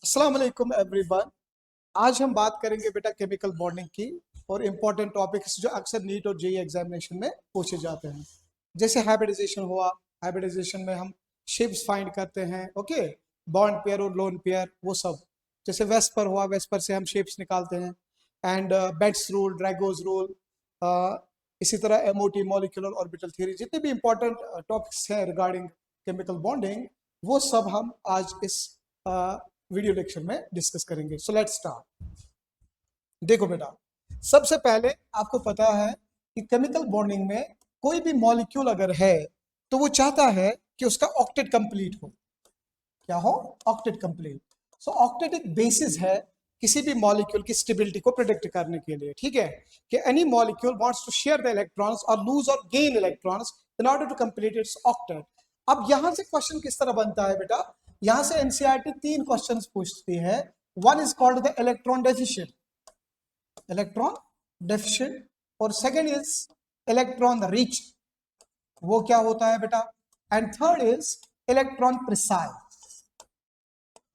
अस्सलाम वालेकुम एवरीवन। आज हम बात करेंगे बेटा केमिकल बॉन्डिंग की और इम्पोर्टेंट टॉपिक्स जो अक्सर नीट और जेईई एग्जामिनेशन में पूछे जाते हैं। जैसे हाइब्रिडाइजेशन हुआ, हाइब्रिडाइजेशन में हम शिप्स फाइंड करते हैं, ओके, बॉन्ड पेयर और लोन पेयर वो सब। जैसे वेस्पर हुआ, वेस्पर से हम शेप्स निकालते हैं। एंड बेट्स रूल, ड्रैगोज रूल, इसी तरह एमओटी, मॉलिक्यूलर ऑर्बिटल थ्योरी, जितने भी इंपॉर्टेंट टॉपिक्स हैं रिगार्डिंग केमिकल बॉन्डिंग, वो सब हम आज इस वीडियो लेक्चर में डिस्कस करेंगे। So let's start. देखो बेटा, सबसे पहले आपको पता है कि केमिकल बॉन्डिंग में कोई भी मॉलिक्यूल अगर है तो वो चाहता है कि उसका ऑक्टेट कंप्लीट हो। क्या हो? Octet complete. सो ऑक्टेट एक बेसिस है किसी भी मॉलिक्यूल की स्टेबिलिटी को प्रिडिक्ट करने के लिए, ठीक है, कि any molecule wants to share the electrons और लूज और gain electrons in order to complete its octet. अब यहां से क्वेश्चन किस तरह बनता है बेटा? यहां से एनसीईआरटी तीन क्वेश्चंस पूछती है। One is called the electron deficient, electron deficient, और सेकेंड इज इलेक्ट्रॉन रिच, वो क्या होता है बेटा? And third is electron precise,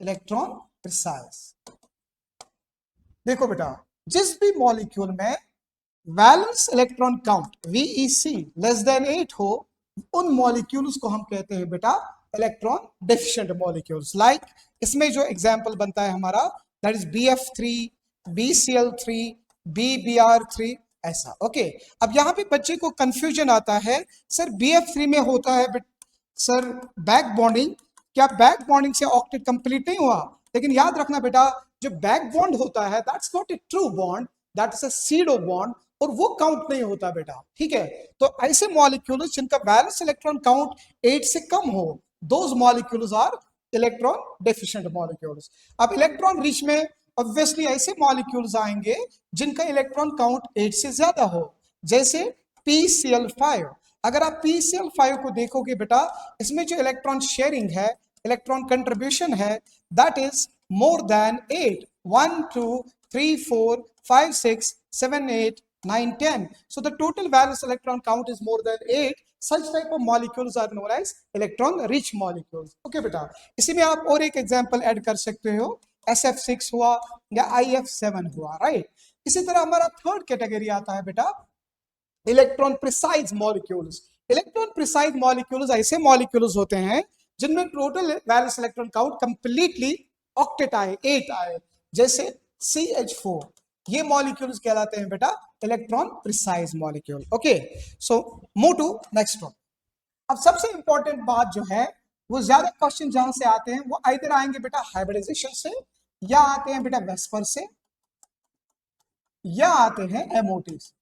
electron precise. देखो बेटा, जिस भी मॉलिक्यूल में valence electron count VEC less than 8 हो, उन मॉलिक्यूल्स को हम कहते हैं बेटा इलेक्ट्रॉन डेफिशिएंट मॉलिक्यूल्स। लाइक इसमें जो एग्जांपल बनता है हमारा, that is BF3, BCl3, BBr3, ऐसा। ओके, अब यहाँ पे बच्चे को कंफ्यूजन आता है, सर BF3 में होता है सर बैक बॉन्डिंग, क्या बैक बॉन्डिंग से ऑक्टेट कंप्लीट नहीं हुआ? लेकिन याद रखना बेटा, जो बैक बॉन्ड होता है that's not a true bond, that is a pseudo bond, और वो काउंट नहीं होता बेटा, ठीक है। तो ऐसे मॉलिक्यूल्स जिनका वैलेंस इलेक्ट्रॉन काउंट 8 से कम हो, those molecules are electron deficient molecules. अब इलेक्ट्रॉन रिच में ऑब्वियसली ऐसे मॉलिक्यूल्स आएंगे जिनका इलेक्ट्रॉन काउंट 8 से ज्यादा हो, जैसे PCl5। अगर आप PCl5 को देखोगे बेटा, इसमें जो इलेक्ट्रॉन शेयरिंग है, इलेक्ट्रॉन कंट्रीब्यूशन है, that is more than 8, 1 2 3 4 5 6 7 8 9 10. So the total valence electron count is more than 8. Such type of molecules are known as electron rich molecules. Okay बेटा, इसी में आप और एक एग्जांपल ऐड कर सकते हो, SF6 हुआ या IF7 हुआ, राइट। इसी तरह हमारा थर्ड कैटेगरी आता है बेटा electron precise molecules. Electron precise molecules ऐसे मॉलिक्यूल्स होते हैं जिनमें total valence electron count completely octet आए, 8 आए, जैसे CH4। ये मॉलिक्यूल्स कहलाते हैं बेटा electron precise molecule. Okay, so move to next one. अब सबसे इंपॉर्टेंट बात जो है, वो ज्यादा क्वेश्चन जहां से आते हैं वो इधर आएंगे बेटा हाइब्रिडाइजेशन से, या आते हैं बेटा वेस्पर से, या आते हैं MOT से।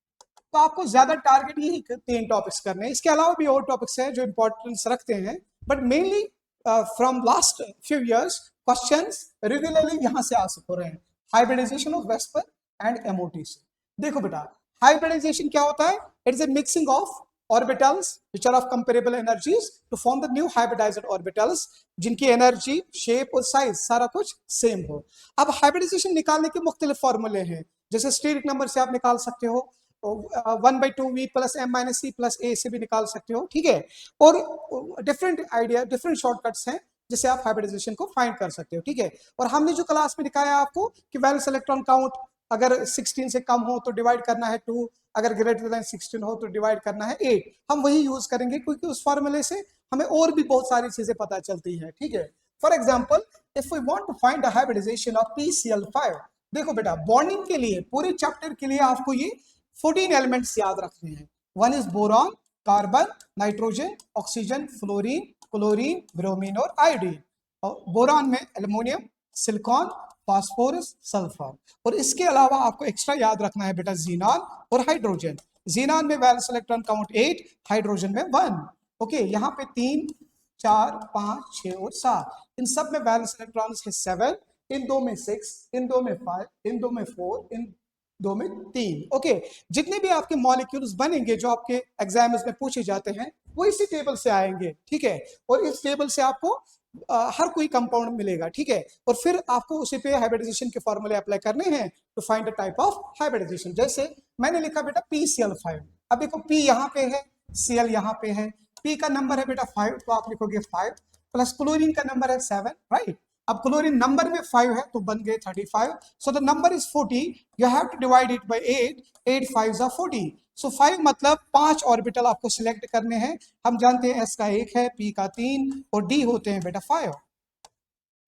तो आपको ज्यादा टारगेट यही 3 टॉपिक्स करने हैं। इसके अलावा भी और टॉपिक्स हैं जो इंपॉर्टेंस रखते हैं, but mainly from last few years questions regularly यहां से आ हो रहे हैं, hybridisation of VSEPR and MOT से। देखो बेटा, हाइब्रिडाइजेशन क्या होता है? It is a mixing of orbitals which are of comparable energies to form the new hybridized orbitals, जिनकी एनर्जी, शेप और साइज सारा कुछ सेम हो। अब हाइब्रिडाइजेशन निकालने के मुख्तलिफ फॉर्मूले हैं, जैसे स्टेरिक नंबर से आप निकाल सकते हो, 1/2V plus M minus C plus A से भी निकाल सकते हो, ठीक है। और डिफरेंट आइडिया, डिफरेंट शॉर्टकट्स हैं जिससे आप हाइब्रिडाइजेशन को फाइंड कर सकते हो, ठीक है। और हमने जो क्लास में दिखाया आपको कि वैलेंस इलेक्ट्रॉन काउंट अगर 16 से कम हो तो डिवाइड करना है 2, अगर ग्रेटर देन 16 हो तो डिवाइड करना है 8। हम वही यूज करेंगे क्योंकि उस फॉर्मूले से हमें और भी बहुत सारी चीजें पता चलती है, ठीक है। For example, if we want to find the hybridisation of PCl5, देखो बेटा बॉन्डिंग के लिए पूरे चैप्टर के लिए आपको ये 14 एलिमेंट्स याद रखने हैं। One is boron, carbon, nitrogen, oxygen, fluorine, chlorine, bromine और आयोडीन। और बोरॉन में एल्युमिनियम, सिलिकॉन, फास्फोरस, सल्फर। और इसके अलावा आपको एक्स्ट्रा याद रखना है बेटा जीनान और हाइड्रोजन। जीनान में वैलेंस इलेक्ट्रॉन काउंट 8, हाइड्रोजन में 1। ओके, यहाँ पे 3 4 5 6 और 7, इन सब में वैलेंस इलेक्ट्रॉन्स है 7, इन दो में 6, इन दो में 5, इन दो में 4, इन दो में 3। ओके, जितने भी आपके मॉलिक्यूल्स बनेंगे जो आपके एग्जाम्स में पूछे जाते हैं वो इसी टेबल से आएंगे, ठीक है। और इस टेबल से आपको हर कोई कंपाउंड मिलेगा, ठीक है। और फिर आपको उसी पे हाइब्रिडाइजेशन के फॉर्मूले अप्लाई करने हैं to find the type of hybridisation. जैसे मैंने लिखा बेटा PCl5, अब देखो P यहाँ पे है, Cl यहाँ पे है, P का नंबर है बेटा 5, तो आप लिखोगे 5 प्लस क्लोरीन का नंबर है 7, राइट। अब क्लोरीन नंबर में 5 है तो बन गए 35, so the number is 40, you have to divide it by 8, 8 5 are 40, so 5 मतलब 5 ऑर्बिटल आपको सिलेक्ट करने हैं। हम जानते हैं S का 1 है, P का 3 और D होते हैं बेटा 5।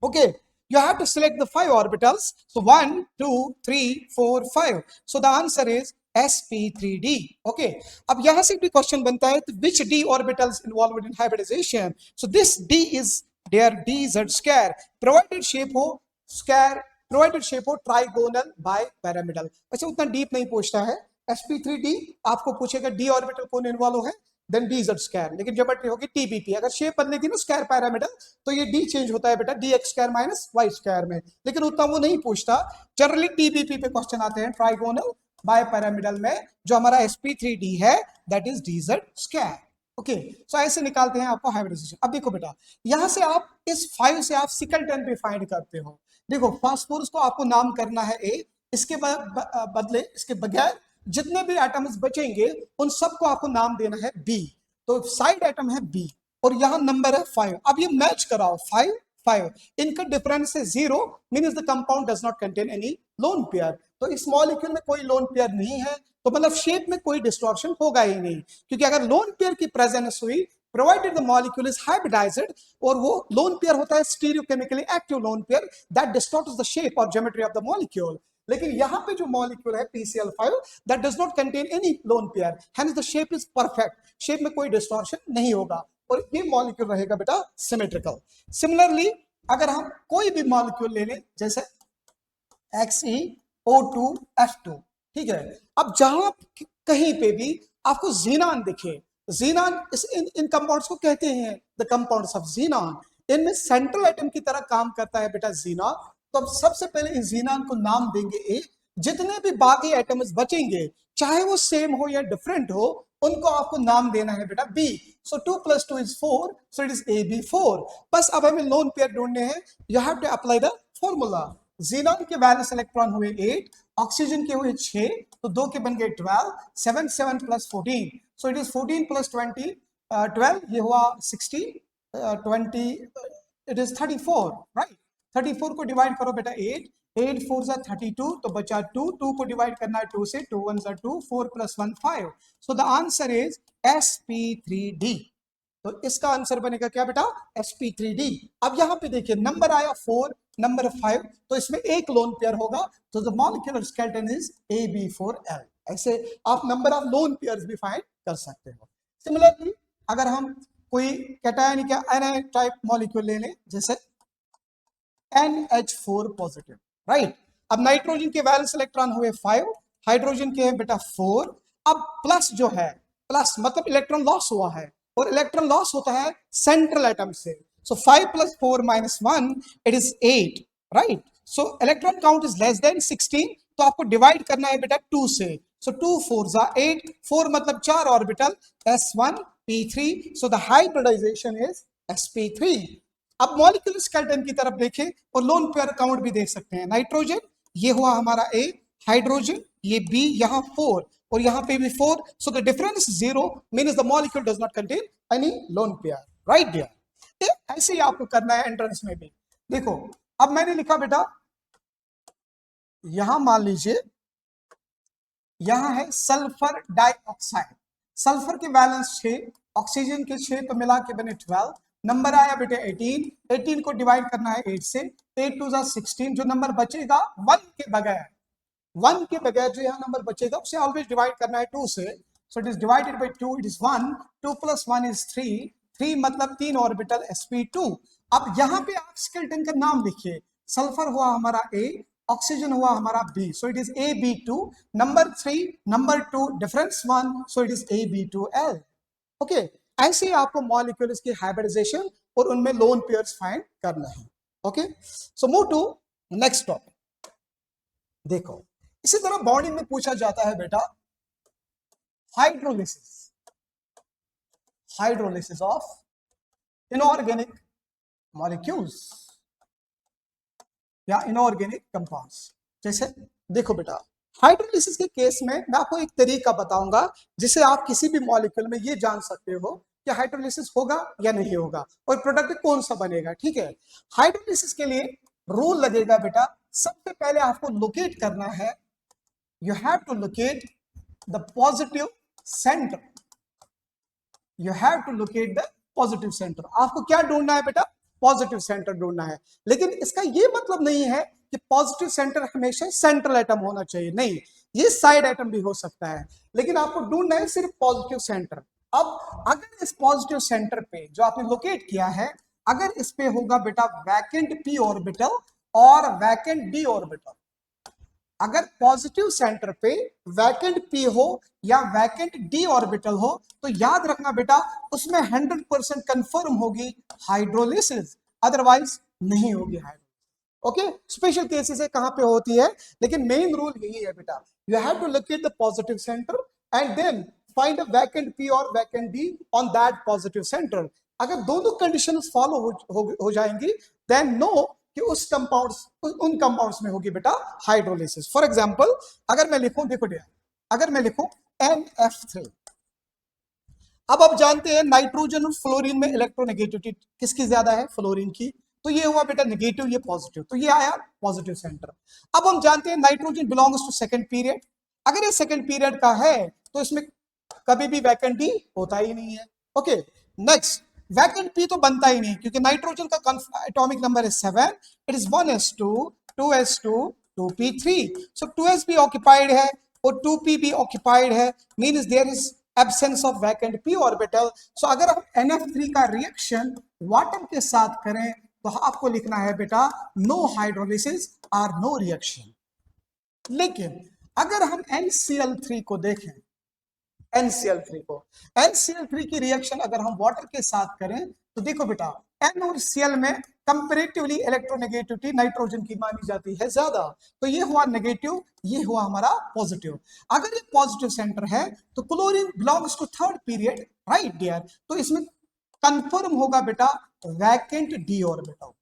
Okay, you have to select the 5 orbitals, so 1 2 3 4 5, so the answer is sp3d। okay, अब यहां से भी क्वेश्चन बनता है which d orbitals involved in hybridization, so this d is their dz square, provided shape हो square, provided shape हो trigonal bipyramidal। अच्छा उतना डीप नहीं पूछता है, sp3d आपको पूछेगा d ऑर्बिटल कौन इन्वॉल्व है, देन डी जेड स्क्वायर, लेकिन ज्योमेट्री होगी टीबीपी। अगर शेप बदलेगी ना स्क्वायर पैरामीटर तो ये डी चेंज होता है बेटा D X square minus Y square में, लेकिन उतना वो नहीं पूछता। जनरली टीबीपी पे क्वेश्चन आते हैं ट्राइगोनल बाय पैरामिडल में, जो हमारा sp3d है that is D Z square. Okay, so ऐसे निकालते हैं आपको हाइब्रिडाइजेशन। अब देखो बेटा यहां से आप इस 5 से आप सिकलटन पे फाइंड करते हो। देखो फास्फोरस को आपको नाम करना है ए, इसके बदले इसके बगैर जितने भी एटम्स बचेंगे उन सबको आपको नाम देना है बी, तो साइड एटम है बी और यहां नंबर है 5। अब ये मैच कराओ 5 5, इनका डिफरेंस है 0, means the compound does not contain any lone pair, तो इस मॉलिक्यूल में कोई लोन पेयर नहीं है, तो मतलब शेप में कोई डिस्टॉर्शन होगा ही नहीं, क्योंकि अगर लोन पेयर की प्रेजेंस हुई provided the molecule is hybridized, और वो लोन पेयर होता है stereochemically active lone pair that distorts the shape or geometry of the molecule। लेकिन यहाँ पे जो मॉलिक्यूल है PCl5 that does not contain any lone pair, hence the shape is perfect, shape में कोई डिस्टॉर्शन नहीं होगा और ये मॉलिक्यूल रहेगा बेटा सिमेट्रिकल। सिमिलरली अगर हम कोई भी मॉलिक्यूल ले लें जैसे XeO2F2, ठीक है, अब जहां कहीं पे भी आपको जीनान दिखे, जीनान इन कंपाउंड्स को कहते हैं द कंपाउंड्स ऑफ जीनान, इनमें सेंट्रल एटम की तरह काम करता है बेटा जीनान, तो अब सबसे पहले इस जीनान को नाम देंगे ए, जितने भी बाकी एटम्स बचेंगे चाहे वो सेम हो या डिफरेंट हो उनको आपको नाम देना है बेटा B, so 2 + 2 = 4, so it is AB4। बस अब हमें लोन पेयर ढूंढने हैं, you have to apply the formula. Xenon के वैलेंस इलेक्ट्रॉन हुए 8, ऑक्सीजन के हुए 6, तो 2 के बन गए 12, 7 7 + 14, सो इट इज 14 + 20 12, ये हुआ 16, 20 इट इज 34, राइट। 34 को डिवाइड करो बेटा 8, 8 4 = 32, तो बचा 2, 2 को डिवाइड करना है 2 से, 2 1 = 2, 4 + 1 5, so the answer is sp3d। तो इसका आंसर बनेगा क्या बेटा sp3d। अब यहाँ पे देखिए नंबर आया 4, नंबर 5, तो इसमें एक लोन पेयर होगा, तो the molecular skeleton is AB4L। ऐसे आप नंबर ऑफ लोन पेयर्स भी फाइंड कर सकते हो। सिमिलरली अगर हम कोई कैटायन या एनायन टाइप मॉलिक्यूल ले लें जैसे NH4 पॉजिटिव, राइट। अब नाइट्रोजन के वैलेंस इलेक्ट्रॉन हुए 5, हाइड्रोजन के हैं बेटा 4, अब प्लस जो है प्लस मतलब इलेक्ट्रॉन लॉस हुआ है और इलेक्ट्रॉन लॉस होता है सेंट्रल एटम से, सो 5 + 4 - 1 it is 8, right. So electron count is less than 16, तो आपको डिवाइड करना है बेटा 2 से, सो 2 4 = 8, 4 मतलब 4 orbital S1p3, so the hybridisation is sp3। अब मॉलिक्यूलर स्केलेटन की तरफ देखें और लोन पेयर काउंट भी देख सकते हैं, नाइट्रोजन ये हुआ हमारा A, हाइड्रोजन ये B, यहाँ 4 और यहाँ पे भी 4, so the difference is 0, means the molecule does not contain any lone pair, right dear। ऐसे ही आपको करना है एंट्रेंस में भी। देखो अब मैंने लिखा बेटा यहां मान लीजिए यहां है सल्फर डाइऑक्साइड, सल्फर के वैलेंस 6, ऑक्सीजन के 6, तो मिला के बने 12, नंबर आया बेटे 18, 18 को डिवाइड करना है 8 से, 8 2 = 16, जो नंबर बचेगा 1 के बगैर, 1 के बगैर जो यहाँ नंबर बचेगा उसे ऑलवेज डिवाइड करना है 2 से, सो it is divided by 2, it is 1, 2 + 1 = 3, 3 मतलब 3 ऑर्बिटल sp2। अब यहाँ पे आप स्केलेटन का नाम लिखिए, सल्फर हुआ हमारा A, ऑक्सीजन हुआ हमारा B, so it is AB2, number 3 number 2 difference 1, so it is AB2L। Okay, ऐसे ही आपको मॉलिक्यूल्स की हाइब्रिडाइजेशन और उनमें लोन पेयर्स फाइंड करना है। Okay, so move to next topic. देखो इसी तरह बॉन्डिंग में पूछा जाता है बेटा hydrolysis, hydrolysis of inorganic molecules या इनऑर्गेनिक कंपाउंड्स। जैसे देखो बेटा हाइड्रोलिसिस के केस में मैं आपको एक तरीका बताऊंगा जिससे आप किसी भी मॉलिक्यूल में ये जान सकते हो कि हाइड्रोलिसिस होगा या नहीं होगा और प्रोडक्ट कौन सा बनेगा। ठीक है, हाइड्रोलिसिस के लिए रूल लगेगा बेटा, सबसे पहले आपको लोकेट करना है, you have to locate the positive centre, you have to locate the positive centre. आपको क्या ढूंढना है बेटा, पॉजिटिव सेंटर ढूंढना है। लेकिन इसका ये मतलब नहीं है कि पॉजिटिव सेंटर हमेशा सेंट्रल एटम होना चाहिए, नहीं, ये साइड एटम भी हो सकता है, लेकिन आपको ढूंढना है सिर्फ पॉजिटिव सेंटर। अब अगर इस पॉजिटिव सेंटर पे जो आपने लोकेट किया है, अगर इस पे होगा बेटा वैकेंट p ऑर्बिटल और वैकेंट d ऑर्बिटल, अगर पॉजिटिव सेंटर पे वैकेंट p हो या वैकेंट d ऑर्बिटल हो, तो याद रखना बेटा उसमें 100% कंफर्म होगी हाइड्रोलिसिस, अदरवाइज नहीं होगी हाइड्रोलिसिस। ओके, स्पेशल केसेस है कहां पे होती है, लेकिन मेन रूल यही है बेटा, you have to locate the positive centre and then find a vacant p और vacant d on that positive centre. अगर दोनों कंडीशंस फॉलो हो जाएंगी, देन नो कि उस कंपाउंड्स, उन कंपाउंड्स में होगी बेटा हाइड्रोलिसिस। फॉर एग्जांपल अगर मैं लिखूं, देखो डियर, अगर मैं लिखूं NF3, अब आप जानते हैं नाइट्रोजन और फ्लोरीन में इलेक्ट्रोनेगेटिविटी किसकी ज्यादा है, फ्लोरीन की, तो ये हुआ बेटा नेगेटिव, ये पॉजिटिव, तो ये आया पॉजिटिव सेंटर। अब हम जानते हैं nitrogen belongs to second period, अगर ये सेकंड पीरियड का है तो इसमें कभी भी वैकेंट डी होता ही नहीं है। ओके, नेक्स्ट वैकेंट पी तो बनता ही नहीं, क्योंकि नाइट्रोजन का एटॉमिक नंबर है 7, it is 1s2 2s2 2p3, so 2s भी ऑक्यूपाइड है और 2p भी ऑक्यूपाइड है, means there is absence of vacant p orbital. So अगर हम NF3 का रिएक्शन वाटर के साथ करें तो आपको लिखना है बेटा नो हाइड्रोलिसिस और नो रिएक्शन। लेकिन अगर हम NCl3 को देखें, NCl3 को, NCl3 की रिएक्शन अगर हम वाटर के साथ करें तो देखो बेटा N और Cl में कंपैरेटिवली इलेक्ट्रोनेगेटिविटी नाइट्रोजन की मानी जाती है ज्यादा, तो ये हुआ नेगेटिव, ये हुआ हमारा पॉजिटिव। अगर ये पॉजिटिव सेंटर है तो chlorine belongs to third period, right dear, तो इसमें कंफर्म होगा बेटा वैकेंट d ऑर्बिटल।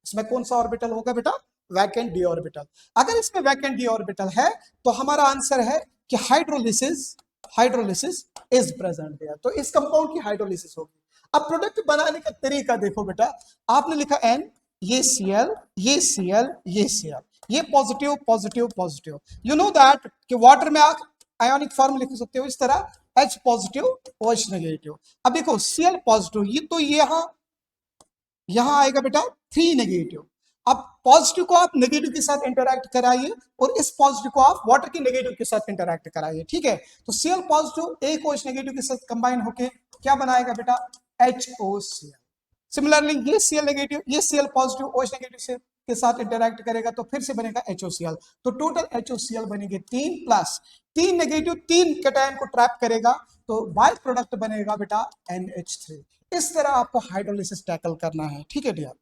इसमें कौन सा ऑर्बिटल होगा बेटा, वैकेंट d ऑर्बिटल। अगर इसमें वैकेंट d ऑर्बिटल है तो हमारा आंसर है कि हाइड्रोलिसिस इज प्रेजेंट देयर, तो इस कंपाउंड की हाइड्रोलिसिस होगी। अब प्रोडक्ट बनाने का तरीका देखो बेटा, आपने लिखा N, ये Cl, ये Cl, ये Cl, ये positive positive positive, you know that कि वाटर में आप आयोनिक फॉर्म लिख सकते हो इस तरह H पॉजिटिव OH नेगेटिव। अब देखो Cl पॉजिटिव, ये तो यहां आएगा बेटा 3 नेगेटिव। अब पॉजिटिव को आप नेगेटिव के साथ इंटरैक्ट कराइए और इस पॉजिटिव को आप वाटर के नेगेटिव के साथ इंटरैक्ट कराइए, ठीक है, तो Cl पॉजिटिव एक OH नेगेटिव के साथ कंबाइन होके क्या बनाएगा बेटा HOCl। सिमिलरली ये Cl नेगेटिव, ये Cl पॉजिटिव OH नेगेटिव से के साथ इंटरैक्ट करेगा तो फिर से बनेगा HOCl, तो टोटल HOCl बनेंगे 3 प्लस 3 नेगेटिव 3 कैटायन को ट्रैप करेगा तो बाय प्रोडक्ट बनेगा बेटा NH3। इस तरह आपको हाइड्रोलिसिस टैकल करना है, ठीक है डियर।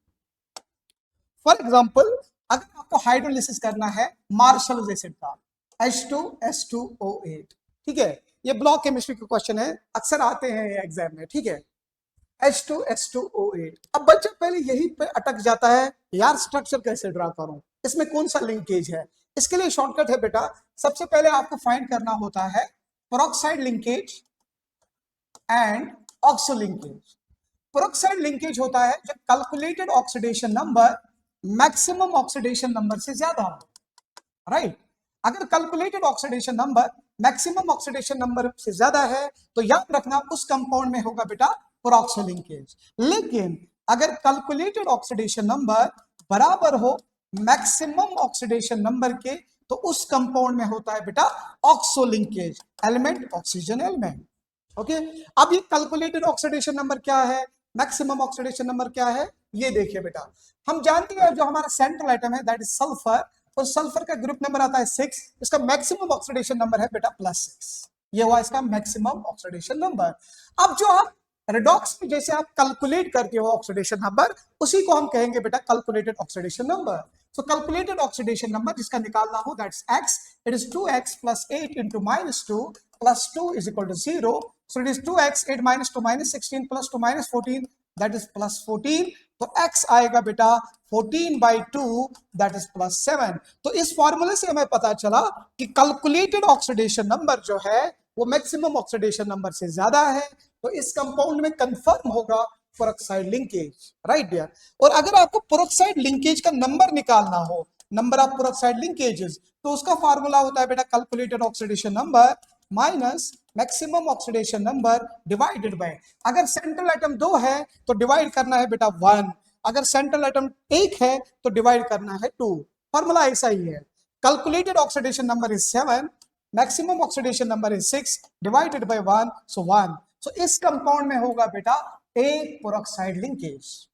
फॉर एग्जांपल अगर आपको हाइड्रोलिसिस करना है मार्शल एसिड का H2S2O8, ठीक है, ये ब्लॉक केमिस्ट्री के क्वेश्चन है, अक्सर आते हैं एग्जाम में, ठीक है, H2S2O8। अब बच्चा पहले यही पे अटक जाता है, यार स्ट्रक्चर कैसे ड्रा करूं, इसमें कौन सा लिंकेज है। इसके लिए शॉर्टकट है बेटा, सबसे पहले आपको फाइंड करना होता है peroxide linkage and oxo linkage. Peroxide linkage होता है जब calculated oxidation number maximum oxidation number से ज्यादा हो, राइट। अगर calculated oxidation number maximum oxidation number से ज्यादा है तो याद रखना उस कंपाउंड में होगा बेटा पेरोक्सो लिंकेज। लेकिन अगर कैलकुलेटेड ऑक्सीडेशन नंबर बराबर हो मैक्सिमम ऑक्सीडेशन नंबर के तो उस कंपाउंड में होता है बेटा oxo linkage, element oxygen element. Okay, अब ये कैलकुलेटेड ऑक्सीडेशन नंबर क्या है, मैक्सिमम ऑक्सीडेशन नंबर क्या है, ये देखिए बेटा, हम जानते हैं जो हमारा सेंट्रल एटम है दैट इज सल्फर, और सल्फर का ग्रुप नंबर आता है 6, इसका मैक्सिमम ऑक्सीडेशन नंबर है बेटा +6, ये हुआ इसका मैक्सिमम ऑक्सीडेशन नंबर। अब जो आप रेडॉक्स में जैसे आप कैलकुलेट करते हो ऑक्सीडेशन नंबर, उसी को हम कहेंगे बेटा कैलकुलेटेड ऑक्सीडेशन नंबर। सो कैलकुलेटेड ऑक्सीडेशन नंबर जिसका निकालना हो that's x, it is 2x + 8 × -2 + 2 = 0, so it is 2x 8 - 2 -16 + 2 -14 that is +14, तो x आएगा बेटा 14/2 that is +7। तो इस फॉर्मूले से हमें पता चला कि कैलकुलेटेड ऑक्सीडेशन नंबर जो है वो मैक्सिमम ऑक्सीडेशन नंबर से ज्यादा है, तो इस कंपाउंड में कंफर्म होगा पेरोक्साइड लिंकेज, राइट डियर। और अगर आपको पेरोक्साइड लिंकेज का नंबर निकालना हो, नंबर ऑफ पेरोक्साइड लिंकेजेस, तो उसका फार्मूला होता है बेटा calculated oxidation number minus maximum oxidation number divided by, अगर सेंट्रल एटम 2 है तो डिवाइड करना है बेटा 1, अगर सेंट्रल एटम 1 है तो डिवाइड करना है 2। फॉर्मूला ऐसा ही है, calculated oxidation number is 7, maximum oxidation number is 6 divided by 1, सो 1। सो इस कंपाउंड में होगा बेटा एक पेरोक्साइड लिंकेज।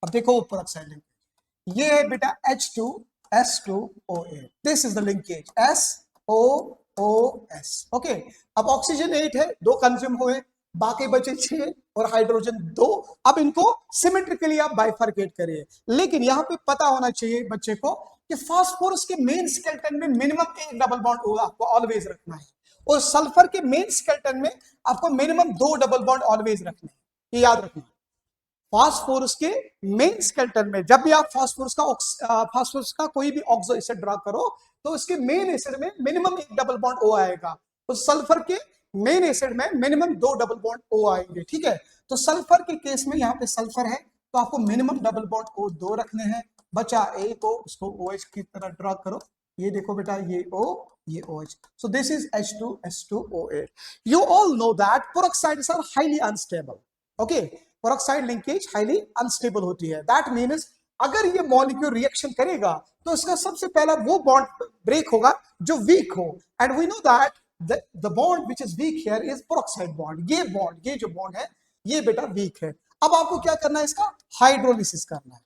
अब देखो वो पेरोक्साइड लिंकेज, ये है बेटा H2S2OA, this is the linkage SOOS। Okay, अब ऑक्सीजन 8 है, 2 कंज्यूम हुए, बाकी बचे 6 और हाइड्रोजन 2। अब इनको सिमेट्रिकली आप बाइफरकेट करिए, लेकिन यहाँ पे पता होना चाहिए बच्चे को कि फास्फोरस के मेन स्केलेटन में मिनिमम एक डबल बॉन्ड होगा, आपको ऑलवेज रखना है, और सल्फर के मेन स्केलेटन में आपको मिनिमम 2 डबल बॉन्ड ऑलवेज रखने हैं, ये याद रखना। फास्फोरस के मेन स्केलेटन में जब भी आप फास्फोरस का कोई भी ऑक्सो एसिड ड्रा करो तो उसके मेन एसिड में मिनिमम एक डबल बॉन्ड O आएगा, तो सल्फर के मेन एसिड में मिनिमम 2 डबल बॉन्ड O आएंगे, ठीक है। तो सल्फर के केस में यहाँ पे सल्फर है तो आपको मिनिमम डबल बॉन्ड O 2 रखने हैं, बचा A को उसको OH की तरह ड्रा करो, ये देखो बेटा ये O ये OH, so this is H2S2OA। you all know that peroxides are highly unstable, okay, peroxide linkage highly unstable होती है, दैट मीन्स अगर ये मॉलिक्यूल रिएक्शन करेगा तो इसका सबसे पहला वो बॉन्ड ब्रेक होगा जो वीक हो, and we know that the bond which is weak here is peroxide bond, ये जो बॉन्ड है ये बेटा वीक है। अब आपको क्या करना है, इसका हाइड्रोलिसिस करना है,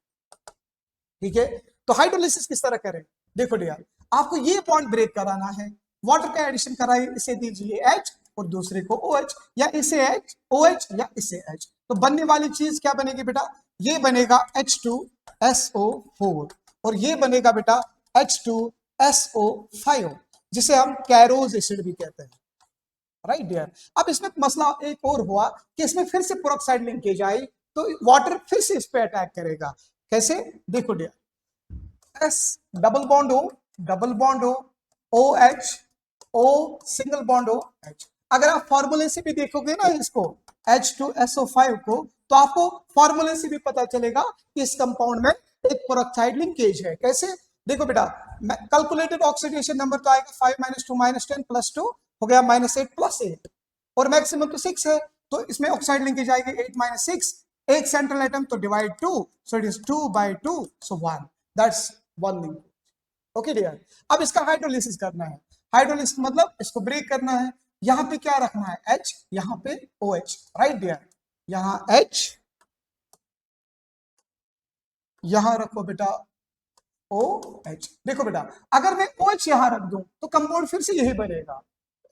ठीक है। तो हाइड्रोलिसिस किस तरह करें, देखो डियर, आपको ये बॉन्ड ब्रेक कराना है, वाटर का एडिशन कराइए, इसे दीजिए H और दूसरे को OH, या इसे OH या इसे H, तो बनने वाली चीज क्या बनेगी बेटा, ये बनेगा H2SO4 और ये बनेगा बेटा H2SO5, जिसे हम कैरोज एसिड भी कहते हैं, राइट डियर। अब इसमें मसला एक और हुआ कि इसमें फिर से पेरोक्साइड लिंकेज आई तो वाटर फिर से इस पे अटैक करेगा, कैसे, देखो dear, S double bond O OH O single bond OH, अगर आप फॉर्मूले से भी देखोगे ना इसको H2SO5 को, तो आपको फॉर्मूले से भी पता चलेगा कि इस कंपाउंड में एक पेरोक्साइड लिंकेज है, कैसे, देखो बेटा, कैलकुलेटेड ऑक्सीडेशन नंबर तो आएगा 5 - 2 - 10 + 2 हो गया -8 + 8, और मैक्सिमम तो 6 है, तो इसमें ऑक्साइड लिंकेज आएगी 8 - 6, एक सेंट्रल एटम तो divide 2, so it is 2/2, so 1, that's 1 linkage, okay dear. अब इसका हाइड्रोलिसिस करना है, हाइड्रोलिसिस मतलब इसको ब्रेक करना है, यहां पे क्या रखना है H, यहां पे OH, राइट डियर, यहां H, यहां रखो बेटा OH, देखो बेटा अगर मैं OH यहां रख दूं तो कंपाउंड फिर से यही बनेगा,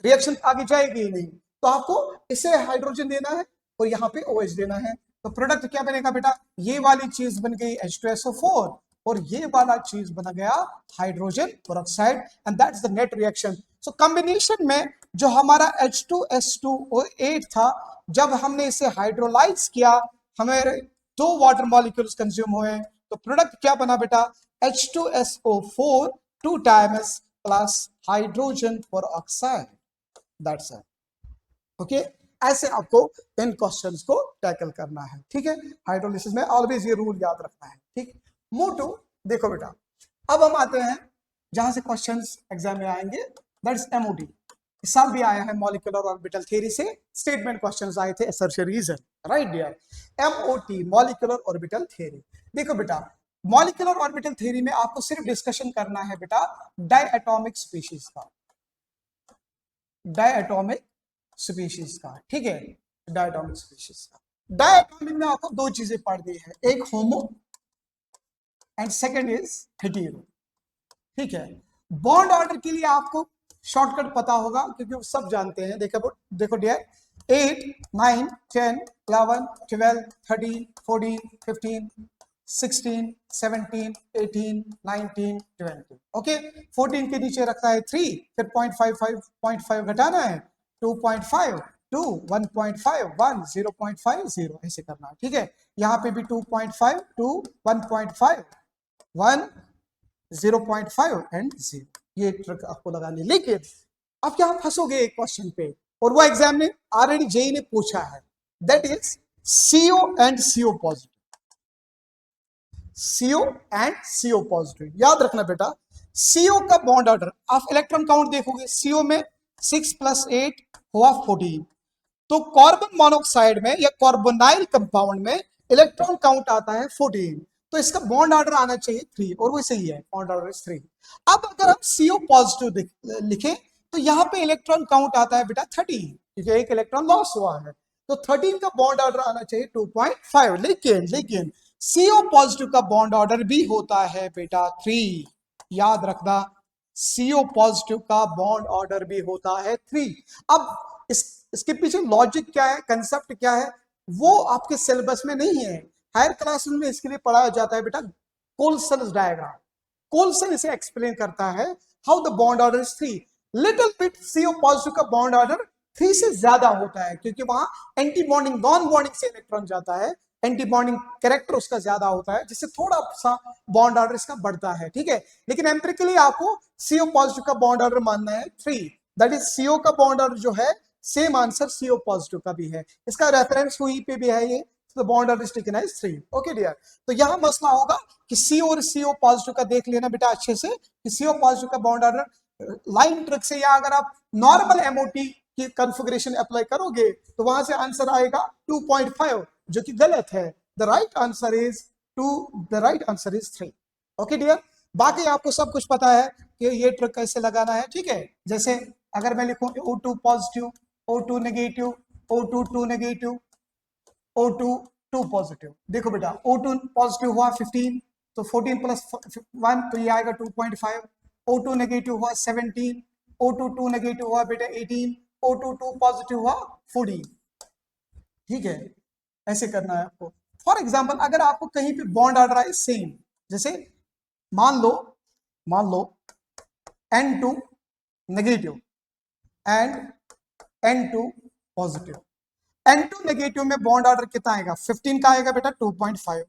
रिएक्शन आगे जाएगी ही नहीं, तो आपको इसे हाइड्रोजन देना है और यहाँ पे OH देना है, तो प्रोडक्ट क्या बनेगा बेटा, ये वाली चीज बन गई H2SO4 और ये वाला चीज बना गया hydrogen peroxide, and that's the net reaction. So combination में जो हमारा H2S2O8 था, जब हमने इसे हाइड्रोलाइज किया, हमें 2 वाटर मॉलिक्यूल्स कंज्यूम हुए, तो प्रोडक्ट क्या बना बेटा, H2SO4 2 times plus hydrogen peroxide, that's it, okay. ऐसे आपको इन क्वेश्चंस को टैकल करना है, ठीक है। हाइड्रोलिसिस में ऑलवेज ये रूल याद रखना है, ठीक। मूव टू, देखो बेटा, अब हम आते हैं जहां से क्वेश्चंस एग्जाम में आएंगे, दैट्स MOT। इस साल भी आया है मॉलिक्यूलर ऑर्बिटल थ्योरी से स्टेटमेंट क्वेश्चंस आए थे, assertion reason, right dear. MOT molecular orbital theory, देखो बेटा मॉलिक्यूलर ऑर्बिटल थ्योरी में आपको सिर्फ डिस्कशन करना है बेटा डायटोमिक स्पीशीज का, डायटोमिक स्पीशीज का, ठीक है, डायटोमिक स्पीशीज का। डायटोमिक में आपको 2 चीजें पढ़नी है, एक होमो एंड सेकंड इज हेटेरो, ठीक है। बॉन्ड ऑर्डर के लिए आपको शॉर्टकट पता होगा क्योंकि वो सब जानते हैं, देखो डियर, 8 9 10 11 12 13 14 15 16 17 18 19 20, ओके। 14 के नीचे रखता है 3, फिर 0.55 घटाना है 2.5 2 1.5 1 0.5 0, ऐसे करना है, ठीक है। यहाँ पे भी 2.5 2 1.5 1 0.5 एंड 0, ये ट्रिक आपको लगानी। लेकिन अब क्या फंसोगे एक क्वेश्चन पे, और वो एग्जाम ने ऑलरेडी जेई ने पूछा है, that is CO and CO positive, CO and CO positive. याद रखना बेटा, CO का बॉन्ड ऑर्डर, आप इलेक्ट्रॉन काउंट देखोगे, CO में 6 + 8 हुआ 14, तो कार्बन मोनोऑक्साइड में या कार्बोनाइल कंपाउंड में इलेक्ट्रॉन काउंट आता है 14, तो इसका बॉन्ड ऑर्डर आना चाहिए 3, और वो सही है, बॉन्ड ऑर्डर इज 3। अब अगर हम CO पॉजिटिव लिखें तो यहाँ पे इलेक्ट्रॉन काउंट आता है बेटा 13, क्योंकि एक इलेक्ट्रॉन लॉस हुआ है, तो 13 का बॉन्ड ऑर्डर आना चाहिए 2.5। लेकिन CO पॉजिटिव का बॉन्ड ऑर्डर भी होता है बेटा 3, याद रखना, CO पॉजिटिव का बॉन्ड ऑर्डर भी होता है 3। अब इसके पीछे लॉजिक क्या है, कंसेप्ट क्या है, वो आपके सिलेबस में नहीं है। हायर क्लासेस में इसके लिए पढ़ाया जाता है बेटा कोल्सन्स डायग्राम। कोल्सन इसे एक्सप्लेन करता है how the bond order is 3। Little bit CO positive का बॉन्ड ऑर्डर 3 से ज्यादा होता है, क्योंकि वहां एंटी बॉन्डिंग नॉन बॉन्डिंग से इलेक्ट्रॉन जाता है, एंटी बॉन्डिंग कैरेक्टर उसका ज्यादा होता है, जिससे थोड़ा सा बॉन्ड ऑर्डर इसका बढ़ता है, ठीक है। लेकिन एम्पिरिकली आपको CO पॉजिटिव का बॉन्ड ऑर्डर मानना है 3, दैट इज CO का बॉन्ड ऑर्डर जो है सेम आंसर CO पॉजिटिव का भी है, इसका रेफरेंस हुई पे भी है ये, तो bond order is taken as 3। Okay dear, तो यहां मसला होगा कि CO और CO पॉजिटिव का देख लेना बेटा अच्छे से, कि CO पॉजिटिव का बॉन्ड ऑर्डर लाइन ट्रिक से, या अगर आप नॉर्मल MOT की कॉन्फ़िगरेशन अप्लाई करोगे तो वहां से आंसर आएगा 2.5, जो कि गलत है। The right answer is 2, the right answer is 3। Okay dear, बाकी आपको सब कुछ पता है कि ये ट्रिक कैसे लगाना है, ठीक है। जैसे अगर मैं लिखूं O2 positive, O2 negative, O2 2 negative, O2 2 positive, देखो बेटा O2 पॉजिटिव हुआ 15, तो 14 + 1 तो ये आएगा 2.5। O2 नेगेटिव हुआ 17, O2 2 नेगेटिव हुआ बेटा 18, O2 2 पॉजिटिव हुआ 14, ठीक है। ऐसे करना है आपको। फॉर एग्जाम्पल अगर आपको कहीं पे बॉन्ड ऑर्डर आए सेम, जैसे मान लो N2 negative and N2 positive, N2 negative में बॉन्ड ऑर्डर कितना आएगा, 15 का आएगा बेटा 2.5,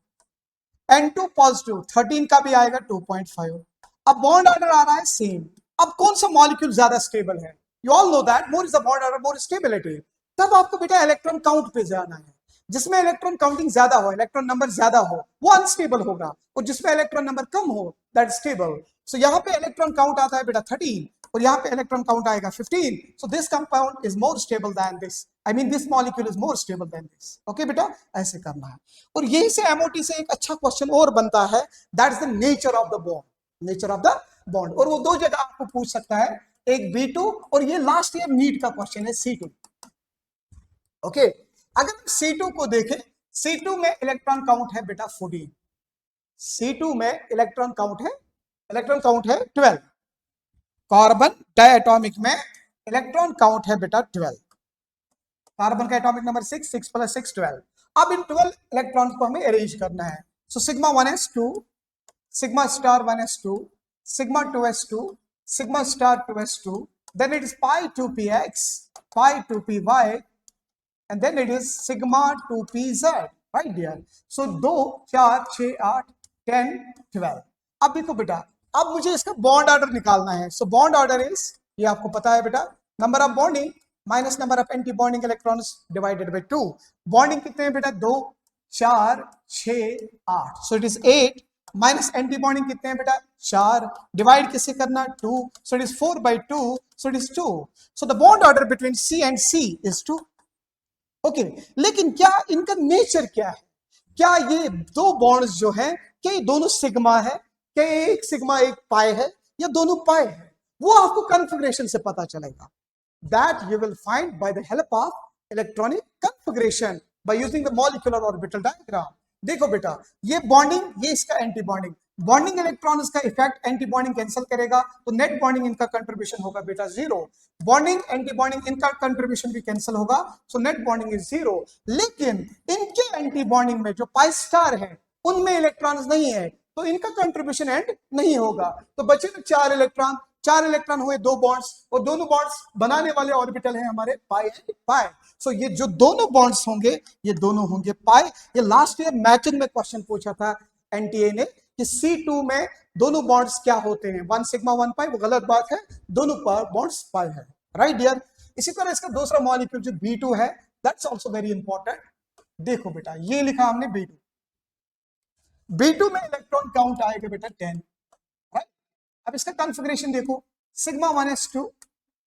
N2 पॉजिटिव 13 का भी आएगा 2.5। अब बॉन्ड ऑर्डर आ रहा है सेम, अब कौन सा मॉलिक्यूल ज्यादा स्टेबल है, you all know that more is the bond order more stability. तब आपको बेटा इलेक्ट्रॉन काउंट पे जाना है, जिसमें इलेक्ट्रॉन काउंटिंग ज्यादा हो, इलेक्ट्रॉन नंबर ज्यादा हो, वो अनस्टेबल होगा, और जिसमें इलेक्ट्रॉन नंबर कम हो दैट स्टेबल। सो यहाँ पे इलेक्ट्रॉन काउंट आता है बेटा 13, और यहाँ पे इलेक्ट्रॉन काउंट आएगा 15, so this compound is more stable then this, I mean this molecule is more stable then this. Okay बेटा, ऐसे करना है। और यही से MOT से एक अच्छा क्वेश्चन और बनता है, that is the nature of the bond, nature of the bond, और वो दो जगह आपको पूछ सकता है, एक B2 और ये लास्ट ईयर नीट का क्वेश्चन है C2। ओके, अगर C2 को देखें, C2 में इलेक्ट्रॉन काउंट है बेटा 14, C2 में इलेक्ट्रॉन काउंट है 12, कार्बन डायटोमिक में इलेक्ट्रॉन काउंट है बेटा 12, कार्बन का एटॉमिक नंबर 6, 6 + 6 12। अब इन 12 इलेक्ट्रॉन को हमें अरेंज करना है, so sigma 1s2, sigma star 1s2, sigma 2s2, sigma star 2s2, then it is pi 2px, pi 2py, and then it is sigma 2pz, right dear? So 2 4 6 8 10 12। अब देखो बेटा, अब मुझे इसका बॉन्ड ऑर्डर निकालना है, सो बॉन्ड ऑर्डर इज, ये आपको पता है बेटा, number of bonding minus number of anti bonding electrons divided by 2। Bonding कितने हैं बेटा, 2 4 6 8, सो it is 8, minus anti bonding कितने हैं बेटा, 4, डिवाइड किससे करना, 2, so it is 4/2, so it is 2। So the bond order between C and C is 2। Okay, लेकिन क्या इनका नेचर क्या है, क्या ये दो बॉन्ड्स जो हैं, क्या ये दोनों सिग्मा है, क्या एक सिग्मा एक पाई है, या दोनों पाई है, वो आपको कॉन्फ़िगरेशन से पता चलेगा। That you will find by the help of electronic configuration by using the molecular orbital diagram। देखो बेटा, ये बॉन्डिंग, ये इसका एंटी बॉन्डिंग, बॉन्डिंग इलेक्ट्रॉन्स का इफेक्ट एंटी बॉन्डिंग कैंसिल करेगा, तो नेट बॉन्डिंग इनका कंट्रीब्यूशन होगा बेटा 0। बॉन्डिंग एंटी बॉन्डिंग इनका कंट्रीब्यूशन भी कैंसिल होगा, सो नेट बॉन्डिंग इज 0। लेकिन इनके एंटी बॉन्डिंग में जो पाई स्टार है उनमें इलेक्ट्रॉन्स नहीं है, तो इनका कंट्रीब्यूशन एंड नहीं होगा, तो बचे 4 इलेक्ट्रॉन, 4 इलेक्ट्रॉन हुए 2 बॉन्ड्स, और दोनों बॉन्ड्स बनाने वाले ऑर्बिटल हैं हमारे पाई एंड पाई। सो ये जो दोनों बॉन्ड्स होंगे ये दोनों होंगे पाई। ये लास्ट ईयर मैचिंग में क्वेश्चन पूछा था NTA ने कि C2 में दोनों बॉन्ड्स क्या होते हैं, 1 सिग्मा 1 पाई, वो गलत बात है, दोनों बॉन्ड्स पाई है, राइट डियर। इसी तरह इसका दूसरा मॉलिक्यूल जो B2 है, दैट्स ऑल्सो वेरी इंपॉर्टेंट। देखो बेटा ये लिखा हमने B2, B2 में इलेक्ट्रॉन काउंट आएगा बेटा 10, राइट। अब इसका कॉन्फ़िगरेशन देखो, sigma 1s2,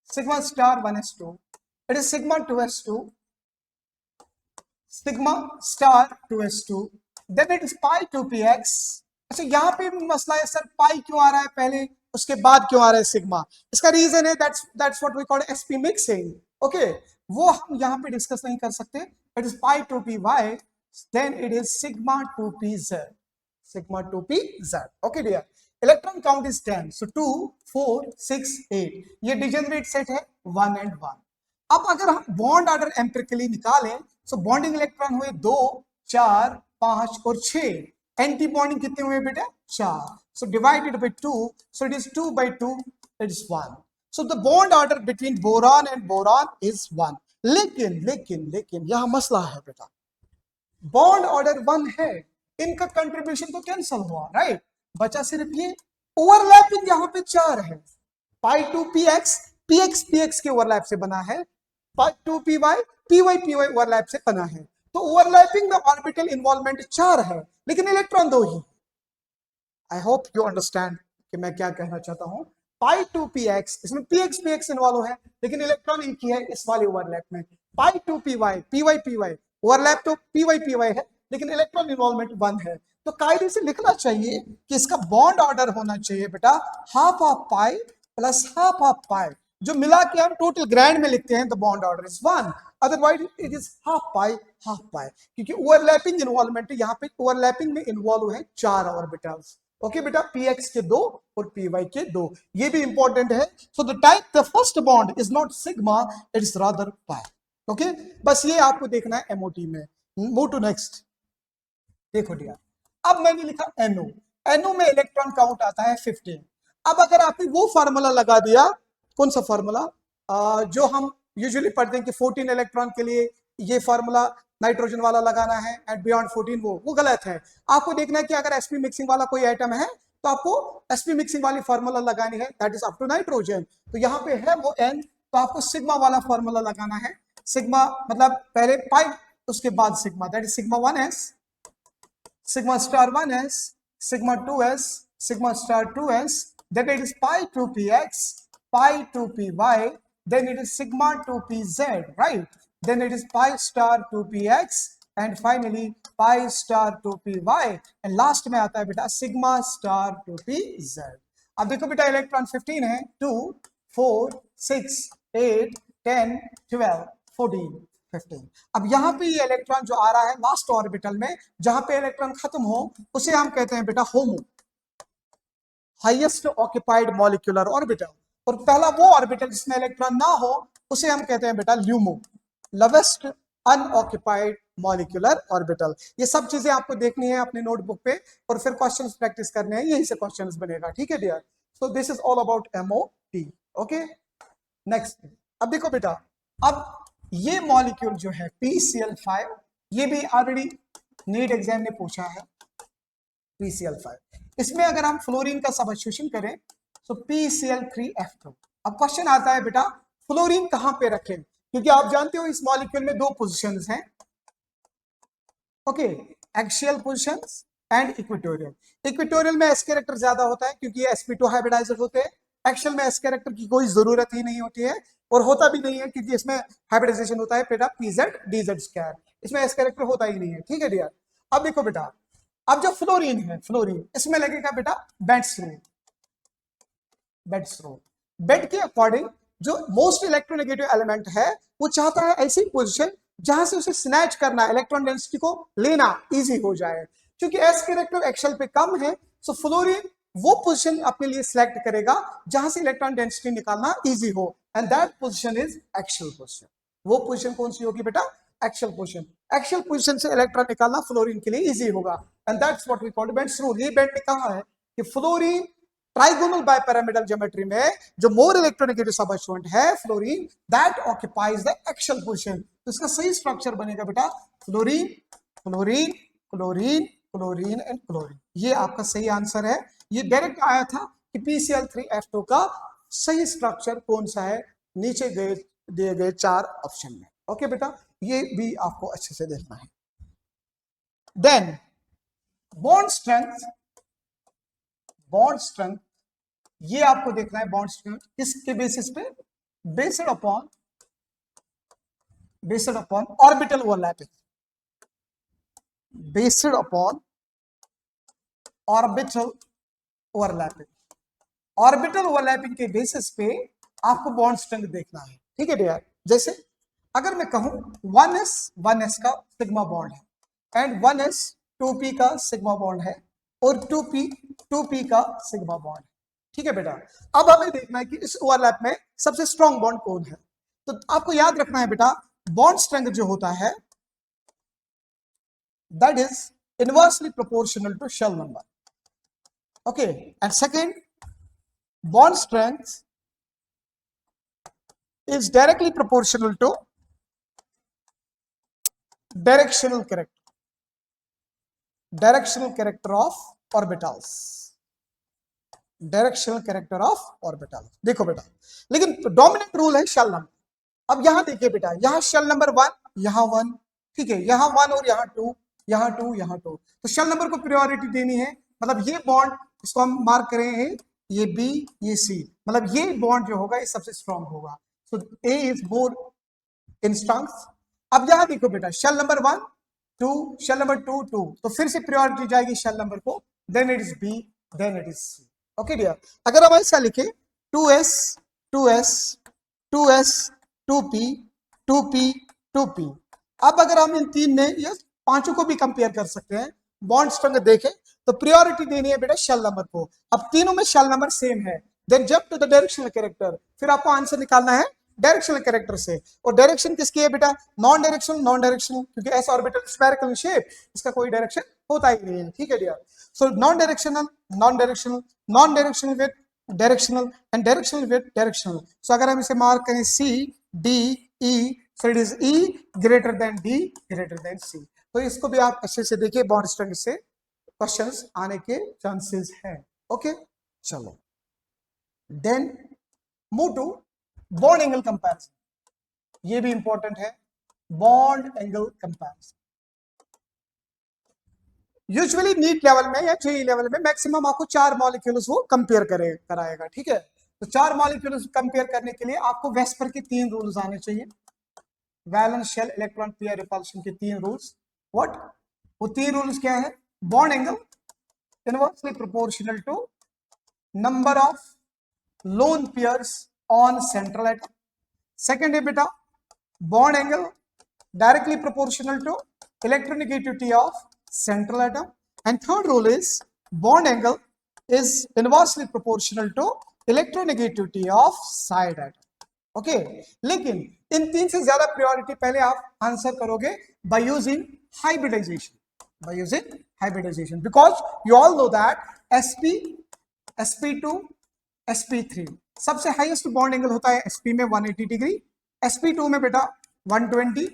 sigma star 1s2, it is sigma 2s2, sigma star 2s2, then it is pi 2px। अच्छा यहाँ पे भी मसला है सर, पाई क्यों आ रहा है पहले उसके बाद क्यों आ रहा है सिग्मा? इसका रीजन है that's what we call sp mixing, okay. वो हम यहाँ पे डिस्कस नहीं कर सकते। It is pi 2py, then it is sigma 2pz, sigma 2pz, okay dear। Electron count is 10, so 2 4 6 8, ये डिजेनरेट सेट है 1 and 1। अब अगर हम बॉन्ड ऑर्डर एम्पिरिकली निकालें, सो बॉन्डिंग इलेक्ट्रॉन हुए 2 4 5 और 6, एंटी बॉन्डिंग कितने हुए बेटा 4, so divided by 2, so it is 2 by 2, it is 1। So the bond order between boron and boron is 1। लेकिन लेकिन लेकिन यहां मसला है बेटा, बॉन्ड ऑर्डर 1 है, इनका कंट्रीब्यूशन तो कैंसल हुआ, राइट। बचा सिर्फ ये ओवरलैपिंग, यहां पे 4 है, पाई 2px, px px के ओवरलैप से बना है, पाई 2py, py py ओवरलैप से बना है। तो ओवरलैपिंग में ऑर्बिटल इन्वॉल्वमेंट 4 है, लेकिन electron 2 he. I hope you understand कि मैं क्या कहना चाहता हूं। पाई 2px, इसमें px px इन्वॉल्व है, लेकिन इलेक्ट्रॉन एक ही है इस वाले ओवरलैप में। पाई 2py, py py ओवरलैप तो py py है, लेकिन इलेक्ट्रॉन इन्वॉल्वमेंट 1 है। तो कायदे से लिखना चाहिए कि इसका बॉन्ड ऑर्डर होना चाहिए बेटा half of pi plus half of pi, जो मिला के हम टोटल ग्रैंड में लिखते हैं, the bond order is 1, otherwise it is half pi, क्योंकि ओवरलैपिंग इन्वॉल्वमेंट, यहाँ पे ओवरलैपिंग में इन्वॉल्व है 4 ऑर्बिटल्स, ओके बेटा, px के 2 और py के 2, ये भी इंपॉर्टेंट है। So the type, the first bond is not sigma, it is rather pi, okay. बस ये आपको देखना है एमओटी में। Move to next. देखो डियर, अब मैंने लिखा NO, NO में इलेक्ट्रॉन काउंट आता है 15। अब अगर आपने वो फार्मूला लगा दिया, कौन सा फार्मूला जो हम यूजुअली पढ़ते हैं कि 14 इलेक्ट्रॉन के लिए ये फार्मूला नाइट्रोजन वाला लगाना है, एंड बियॉन्ड 14 वो गलत है। आपको देखना है कि अगर sp मिक्सिंग वाला कोई आइटम है तो आपको sp मिक्सिंग वाली फार्मूला लगानी है, that is up to nitrogen. तो यहाँ पे है वो n, तो आपको सिग्मा वाला फार्मूला लगाना है। सिग्मा मतलब पहले पाई, उसके बाद sigma, that is sigma 1s, sigma star 1s, sigma 2s, sigma star 2s, then it is pi 2px, pi 2py, then it is sigma 2pz, right? Then it is pi star 2px, and finally pi star 2py, and last में आता है बेटा sigma star 2pz। अब देखो बेटा electron 15 है, 2 4 6 8 10 12 14 15। अब यहाँ पे ये इलेक्ट्रॉन जो आ रहा है लास्ट ऑर्बिटल में, जहां पे इलेक्ट्रॉन खत्म हो, उसे हम कहते हैं बेटा होमो, हाईएस्ट ऑक्यूपाइड मॉलिक्यूलर ऑर्बिटल। और पहला वो ऑर्बिटल जिसमें इलेक्ट्रॉन ना हो, उसे हम कहते हैं बेटा LUMO, lowest unoccupied molecular orbital. ये सब चीजें आपको देखनी है अपने नोटबुक पे, और फिर क्वेश्चंस प्रैक्टिस करने हैं, यहीं से क्वेश्चंस बनेगा, ठीक है dear. So this is all about MOT, okay. Next, अब देखो बेटा, अब ये मॉलिक्यूल जो है PCl5, ये भी ऑलरेडी नीट एग्जाम ने पूछा है, PCl5। इसमें अगर हम फ्लोरीन का सब्स्टिट्यूशन करें तो PCl3F2। अब क्वेश्चन आता है बेटा फ्लोरीन कहां पे रखें, क्योंकि आप जानते हो इस मॉलिक्यूल में 2 पोजीशंस हैं, okay, axial positions and equatorial. Equatorial में एस कैरेक्टर ज्यादा होता है क्योंकि ये sp2 हाइब्रिडाइजर होते हैं। एक्सियल में एस कैरेक्टर की कोई जरूरत ही नहीं होती है, और होता भी नहीं है क्योंकि इसमें हाइब्रिडाइजेशन होता है बेटा PZ DZ स्क्वायर, इसमें एस कैरेक्टर होता ही नहीं है, ठीक है डियर। अब देखो बेटा, अब जो फ्लोरीन है, फ्लोरीन इसमें लगेगा बेटा Bent's rule. Bent's rule, bed के अकॉर्डिंग जो मोस्ट इलेक्ट्रोनेगेटिव एलिमेंट है, वो चाहता है ऐसी पोजीशन जहां से उसे स्नैच करना, इलेक्ट्रॉन डेंसिटी को लेना इजी हो जाए। क्योंकि एस कैरेक्टर एक्सियल पे कम है, सो फ्लोरीन वो पोजीशन अपने लिए सिलेक्ट करेगा जहां से इलेक्ट्रॉन डेंसिटी निकालना इजी हो, and that position is axial position. वो पोजीशन कौन सी होगी बेटा, एक्सियल पोजीशन। एक्सियल पोजीशन से इलेक्ट्रॉन निकालना फ्लोरीन के लिए इजी होगा, and that's what we call Bent's rule. ये बेंट ने कहा है कि फ्लोरीन ट्राइगोनल बाइपिरामिडल ज्योमेट्री में जो मोर इलेक्ट्रोनेगेटिव सबस्टिट्यूएंट है fluorine, that occupies the axial position. तो इसका सही स्ट्रक्चर बनेगा बेटा fluorine chlorine chlorine chlorine and chlorine. ये आपका सही आंसर है। ये डायरेक्ट आया था कि PCl3F2 का सही स्ट्रक्चर कौन सा है, नीचे दिए गए 4 ऑप्शन में, ओके बेटा। ये भी आपको अच्छे से देखना है। देन बॉन्ड स्ट्रेंथ ये आपको देखना है। बॉन्ड स्ट्रेंथ किसके बेसिस पे? Based upon orbital overlapping, based upon orbital overlapping. Orbital overlapping के बेसिस पे आपको बॉन्ड स्ट्रेंथ देखना है, ठीक है डियर। जैसे अगर मैं कहूं 1s का सिग्मा बॉन्ड है एंड 1s 2p का सिग्मा बॉन्ड है और 2p का सिग्मा बॉन्ड है, ठीक है बेटा। अब हमें देखना है कि इस ओवरलैप में सबसे स्ट्रॉन्ग बॉन्ड कौन है। तो आपको याद रखना है बेटा, बॉन्ड स्ट्रेंथ जो होता है that is inversely proportional to shell number, okay. And second, bond strength is directly proportional to directional character of orbitals, देखो बेटा, लेकिन डोमिनेंट रूल है शेल नंबर। अब यहां देखिए बेटा, यहां शेल नंबर 1, यहां 1, ठीक है, यहां 1 और यहां 2, यहां 2, यहां 2, तो शेल नंबर को प्रायोरिटी देनी है। मतलब ये बॉन्ड, इसको हम मार्क करें हैं, ये बी, ये सी, मतलब ये बॉन्ड जो होगा ये सबसे स्ट्रॉन्ग होगा। सो ए इज मोर इन स्ट्रेंथ। अब यहां देखो बेटा, शेल नंबर 1 2, शेल नंबर 2 2, तो फिर से प्रायोरिटी जाएगी शेल नंबर को, then it is B, then it is C, okay dear. अगर हम ऐसा लिखे 2s 2s 2s 2p 2p 2p, अब अगर हम इन तीन ने ये पांचों को भी कंपेयर कर सकते हैं, बॉन्ड स्ट्रेंथ देखें तो प्रायोरिटी देनी है बेटा शेल नंबर को। अब तीनों में शेल नंबर सेम है, then jump to the directional character, फिर आपको आंसर निकालना है डायरेक्शनल कैरेक्टर से। और डायरेक्शन किसकी है बेटा? नॉन डायरेक्शनल, क्योंकि एस ऑर्बिटल स्फेरिकल शेप, इसका कोई डायरेक्शन होता ही नहीं है, ठीक है dear. So non directional with directional and directional with directional. So अगर हम इसे मार्क करें C D E, so it is E greater than D greater than C. तो इसको भी आप अच्छे से देखिए, बॉन्ड स्ट्रेंथ से क्वेश्चंस आने के चांसेस हैं, ओके। चलो then move to bond angle comparison, ये भी इंपॉर्टेंट है, bond angle comparison. Usually NEET level में या जेईई लेवल में मैक्सिमम आपको 4 मॉलिक्यूल्स वो कंपेयर कराएगा, ठीक है। तो 4 मॉलिक्यूल्स कंपेयर करने के लिए आपको वेस्पर के 3 रूल्स आने चाहिए, valence shell electron pair repulsion के 3 रूल्स। व्हाट? वो 3 रूल्स क्या है? Bond angle inversely proportional to number of lone pairs on central atom. Second है बेटा bond angle directly proportional to electronegativity of central atom, and third rule is bond angle is inversely proportional to electronegativity of side atom, okay। लेकिन इन 3 से ज्यादा priority पहले आप answer करोगे by using hybridization, because you all know that sp sp2 sp3 सबसे highest bond angle होता है sp में 180 डिग्री, sp2 में बेटा 120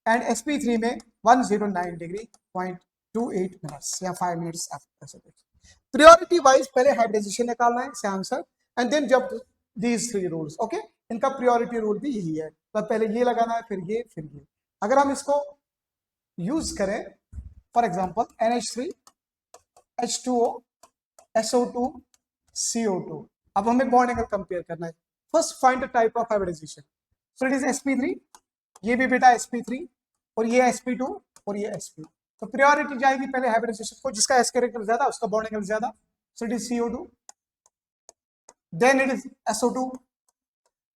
एंड sp3 में 109 डिग्री, 0.28 मिनट्स या 5 मिनट्स ऐसे। प्रायोरिटी वाइज पहले हाइब्रिडाइजेशन निकालना है इसे आंसर, एंड देन जब दीज 3 रूल्स, ओके। इनका प्रायोरिटी रूल भी यही है, तो पहले ये लगाना है, फिर ये, फिर ये। अगर हम इसको यूज करें for example NH3 H2O SO2 CO2, अब हमें बॉन्ड एंगल कंपेयर करना है। First find the type of hybridization, so it is sp3, ये भी बेटा sp3, और ये sp2 और ये sp। तो प्रायोरिटी जाएगी पहले हाइब्रिडाइजेशन को, जिसका s कैरेक्टर ज्यादा उसका बॉन्ड एंगल ज्यादा, so it is CO2, then it is SO2।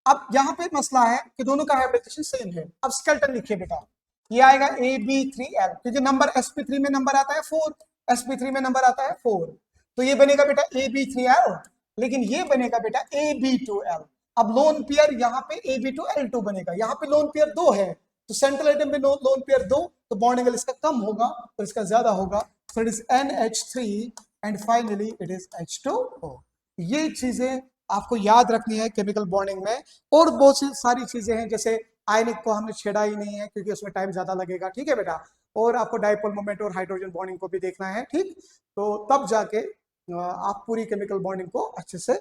अब यहां पे मसला है कि दोनों का हाइब्रिडाइजेशन सेम है। अब स्केलेटन लिखिए बेटा, ये आएगा AB3L, क्योंकि नंबर sp3 में नंबर आता है 4, sp3 में नंबर आता है 4, तो ये बनेगा बेटा AB3L, लेकिन ये बनेगा बेटा AB2L। अब लोन पेयर यहाँ पे AB2L2 बनेगा, यहाँ पे लोन पेयर 2 है, तो सेंट्रल एटम में लोन पेयर 2, तो बॉन्ड एंगल इसका कम होगा और इसका ज्यादा होगा, सो it is NH3 and finally it is H2O। ये चीजें आपको याद रखनी है केमिकल बॉन्डिंग में, और बहुत सी सारी चीजें हैं, जैसे आयनिक को हमने छेड़ा ही नहीं है क्योंकि उसमें टाइम ज्यादा लगेगा, ठीक है बेटा। और आपको डाइपोल मोमेंट और हाइड्रोजन बॉन्डिंग को भी देखना है, ठीक। तो तब जाके आप पूरी केमिकल बॉन्डिंग को अच्छे से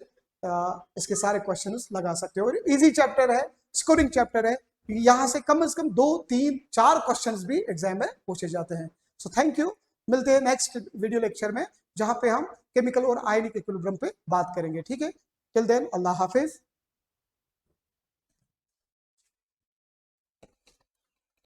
इसके सारे क्वेश्चंस लगा सकते हो। और इजी चैप्टर है, स्कोरिंग चैप्टर है, यहाँ से कम 2 3 4 क्वेश्चंस भी एग्जाम में पूछे जाते हैं। सो थैंक यू, मिलते हैं नेक्स्ट वीडियो लेक्चर में जहां पे हम केमिकल और आयनिक इक्विलिब्रियम पे बात करेंगे। ठीक है, टिल देन अल्लाह हाफिज।